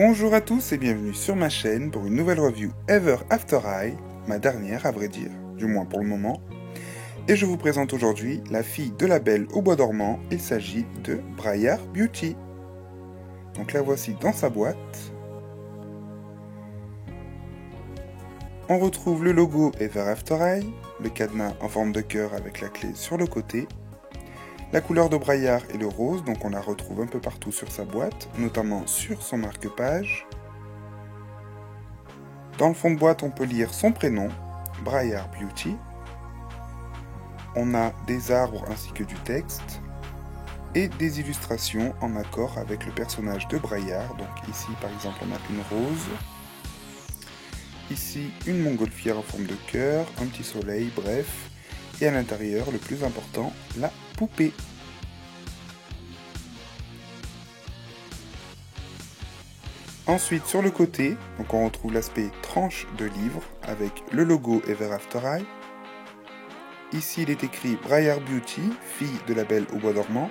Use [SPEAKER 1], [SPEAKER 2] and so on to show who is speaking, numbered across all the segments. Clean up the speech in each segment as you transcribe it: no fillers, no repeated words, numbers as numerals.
[SPEAKER 1] Bonjour à tous et bienvenue sur ma chaîne pour une nouvelle review Ever After High, ma dernière à vrai dire, du moins pour le moment. Et je vous présente aujourd'hui La fille de la belle au bois dormant, il s'agit de Briar Beauty. Donc la voici dans sa boîte. On retrouve le logo Ever After High, le cadenas en forme de cœur avec la clé sur le côté. La couleur de Briar est le rose, donc on la retrouve un peu partout sur sa boîte, notamment sur son marque-page. Dans le fond de boîte, on peut lire son prénom, Briar Beauty. On a des arbres ainsi que du texte et des illustrations en accord avec le personnage de Briar. Donc ici, par exemple, on a une rose. Ici, une montgolfière en forme de cœur, un petit soleil, bref. Et à l'intérieur, le plus important, la poupée. Ensuite, sur le côté, donc on retrouve l'aspect tranche de livre avec le logo Ever After High. Ici, il est écrit Briar Beauty, fille de la belle au bois dormant.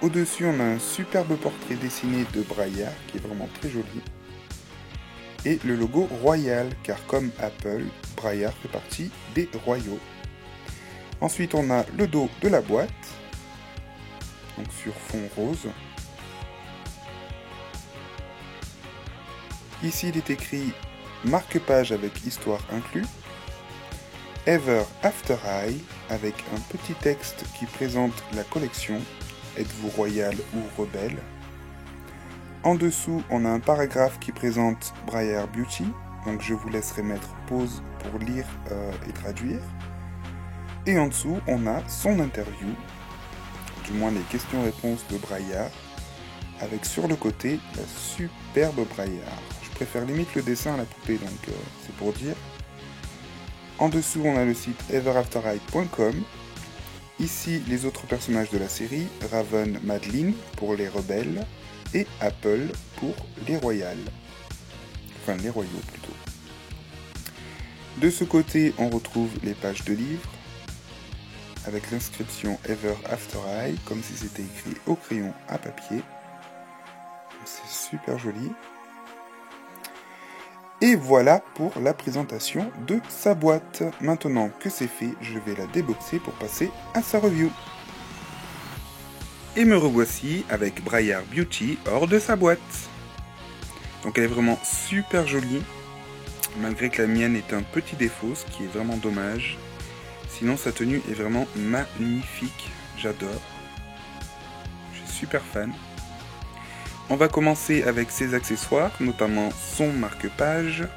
[SPEAKER 1] Au-dessus, on a un superbe portrait dessiné de Briar qui est vraiment très joli. Et le logo royal, car comme Apple, Briar fait partie des royaux. Ensuite, on a le dos de la boîte, donc sur fond rose. Ici, il est écrit marque-page avec histoire inclus. Ever After High, avec un petit texte qui présente la collection. Êtes-vous royal ou rebelle? En dessous, on a un paragraphe qui présente Briar Beauty, donc je vous laisserai mettre pause pour lire et traduire. Et en dessous, on a son interview, du moins les questions-réponses de Briar, avec sur le côté la superbe Briar. Je préfère limite le dessin à la poupée, donc c'est pour dire. En dessous, on a le site everafterhigh.com. Ici, les autres personnages de la série, Raven, Madeline pour les rebelles, et Apple pour les royales. Enfin, les royaux plutôt. De ce côté, on retrouve les pages de livres, avec l'inscription Ever After High, comme si c'était écrit au crayon à papier. C'est super joli. Et voilà pour la présentation de sa boîte. Maintenant que c'est fait, je vais la déboxer pour passer à sa review. Et me revoici avec Briar Beauty hors de sa boîte. Donc elle est vraiment super jolie, malgré que la mienne est un petit défaut, ce qui est vraiment dommage. Sinon sa tenue est vraiment magnifique, j'adore. Je suis super fan. On va commencer avec ses accessoires, notamment son marque-page.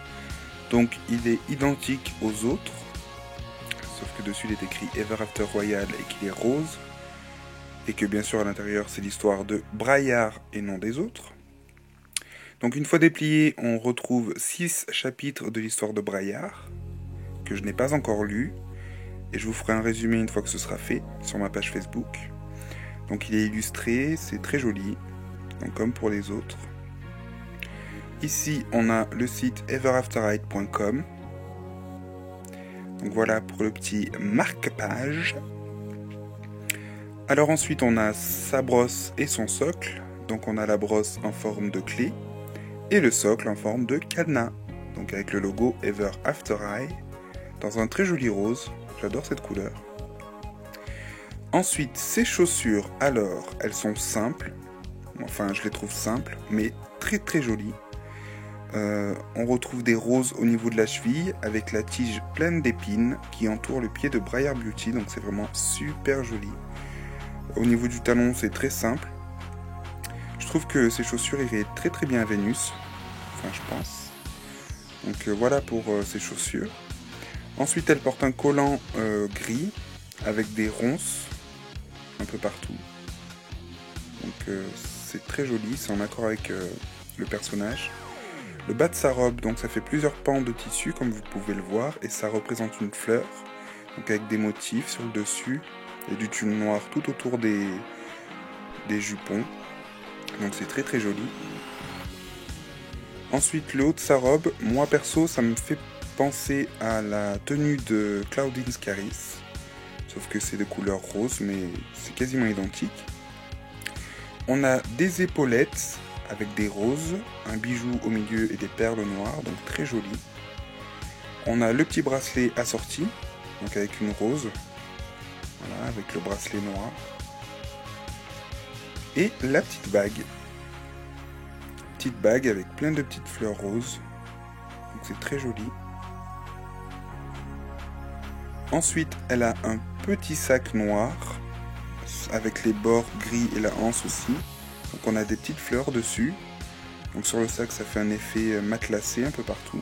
[SPEAKER 1] Donc il est identique aux autres, sauf que dessus il est écrit Ever After Royal et qu'il est rose. Et que bien sûr à l'intérieur c'est l'histoire de Briar et non des autres. Donc une fois déplié, on retrouve 6 chapitres de l'histoire de Briar, que je n'ai pas encore lu, et je vous ferai un résumé une fois que ce sera fait sur ma page Facebook. Donc il est illustré, c'est très joli, donc comme pour les autres. Ici on a le site everafterhigh.com. Donc voilà pour le petit marque-page. Alors ensuite on a sa brosse et son socle, donc on a la brosse en forme de clé et le socle en forme de cadenas, donc avec le logo Ever After High dans un très joli rose, j'adore cette couleur. Ensuite ses chaussures, alors elles sont simples, enfin je les trouve simples mais très très jolies. On retrouve des roses au niveau de la cheville avec la tige pleine d'épines qui entoure le pied de Briar Beauty, donc c'est vraiment super joli. Au niveau du talon, c'est très simple. Je trouve que ces chaussures iraient très très bien à Vénus. Enfin, je pense. Donc voilà pour ces chaussures. Ensuite, elle porte un collant gris avec des ronces un peu partout. Donc c'est très joli, c'est en accord avec le personnage. Le bas de sa robe, donc ça fait plusieurs pans de tissu comme vous pouvez le voir et ça représente une fleur. Donc avec des motifs sur le dessus. Et du tulle noir tout autour des jupons. Donc c'est très très joli. Ensuite le haut de sa robe, moi perso ça me fait penser à la tenue de Claudine Scaris. Sauf que c'est de couleur rose mais c'est quasiment identique. On a des épaulettes avec des roses, un bijou au milieu et des perles noires, donc très joli. On a le petit bracelet assorti, donc avec une rose, voilà, avec le bracelet noir. Et la petite bague. Petite bague avec plein de petites fleurs roses, donc c'est très joli. Ensuite, elle a un petit sac noir, avec les bords gris et la anse aussi. Donc on a des petites fleurs dessus. Donc sur le sac, ça fait un effet matelassé un peu partout.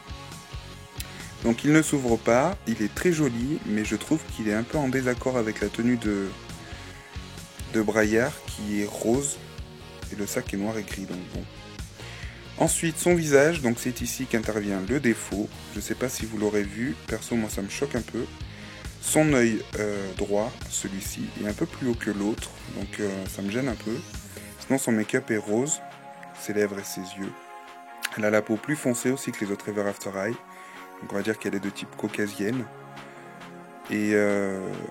[SPEAKER 1] Donc il ne s'ouvre pas, il est très joli, mais je trouve qu'il est un peu en désaccord avec la tenue de Braillard qui est rose, et le sac est noir et gris, donc bon. Ensuite, son visage, donc c'est ici qu'intervient le défaut. Je sais pas si vous l'aurez vu, perso moi ça me choque un peu. Son œil droit, celui-ci, est un peu plus haut que l'autre, donc ça me gêne un peu. Sinon son make-up est rose, ses lèvres et ses yeux. Elle a la peau plus foncée aussi que les autres Ever After Eye, donc on va dire qu'elle est de type caucasienne. Et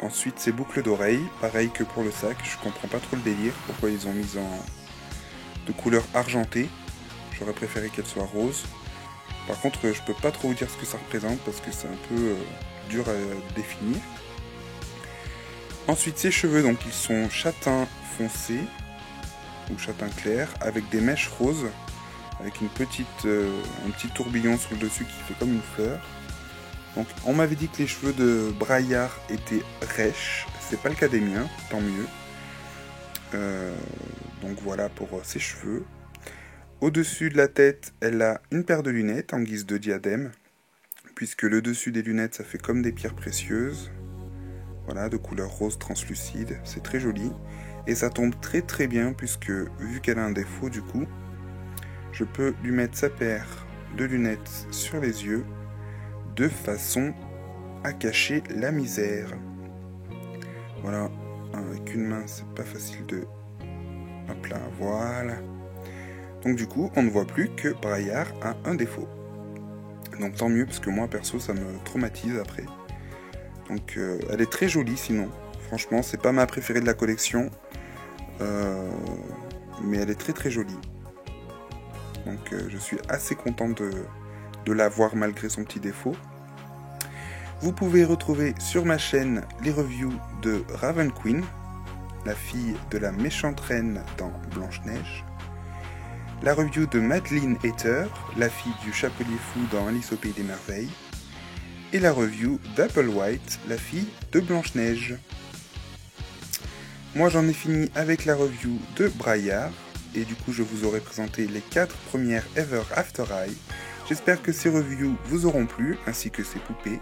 [SPEAKER 1] ensuite ses boucles d'oreilles, pareil que pour le sac, je comprends pas trop le délire, pourquoi ils ont mis de couleur argentée. J'aurais préféré qu'elle soit rose. Par contre, je peux pas trop vous dire ce que ça représente parce que c'est un peu dur à définir. Ensuite, ses cheveux, donc ils sont châtain foncé ou châtain clair avec des mèches roses, avec un petit tourbillon sur le dessus qui fait comme une fleur. Donc, on m'avait dit que les cheveux de Braillard étaient rêches. C'est pas le cas des miens, tant mieux. Donc voilà pour ses cheveux. Au-dessus de la tête, elle a une paire de lunettes en guise de diadème, puisque le dessus des lunettes, ça fait comme des pierres précieuses. Voilà, de couleur rose translucide, c'est très joli. Et ça tombe très très bien, puisque vu qu'elle a un défaut du coup, je peux lui mettre sa paire de lunettes sur les yeux, de façon à cacher la misère. Voilà, avec une main, c'est pas facile de... Hop là, voilà. Donc du coup, on ne voit plus que Braillard a un défaut. Donc tant mieux, parce que moi, perso, ça me traumatise après. Donc elle est très jolie sinon. Franchement, c'est pas ma préférée de la collection. Mais elle est très très jolie. Donc je suis assez content de la voir malgré son petit défaut. Vous pouvez retrouver sur ma chaîne les reviews de Raven Queen, la fille de la méchante reine dans Blanche-Neige. La review de Madeline Hatter, la fille du chapelier fou dans Alice au Pays des Merveilles. Et la review d'Applewhite, la fille de Blanche-Neige. Moi j'en ai fini avec la review de Braillard. Et du coup je vous aurai présenté les 4 premières Ever After Eye. J'espère que ces reviews vous auront plu, ainsi que ces poupées.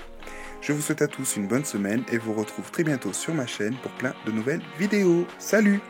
[SPEAKER 1] Je vous souhaite à tous une bonne semaine et vous retrouve très bientôt sur ma chaîne pour plein de nouvelles vidéos. Salut!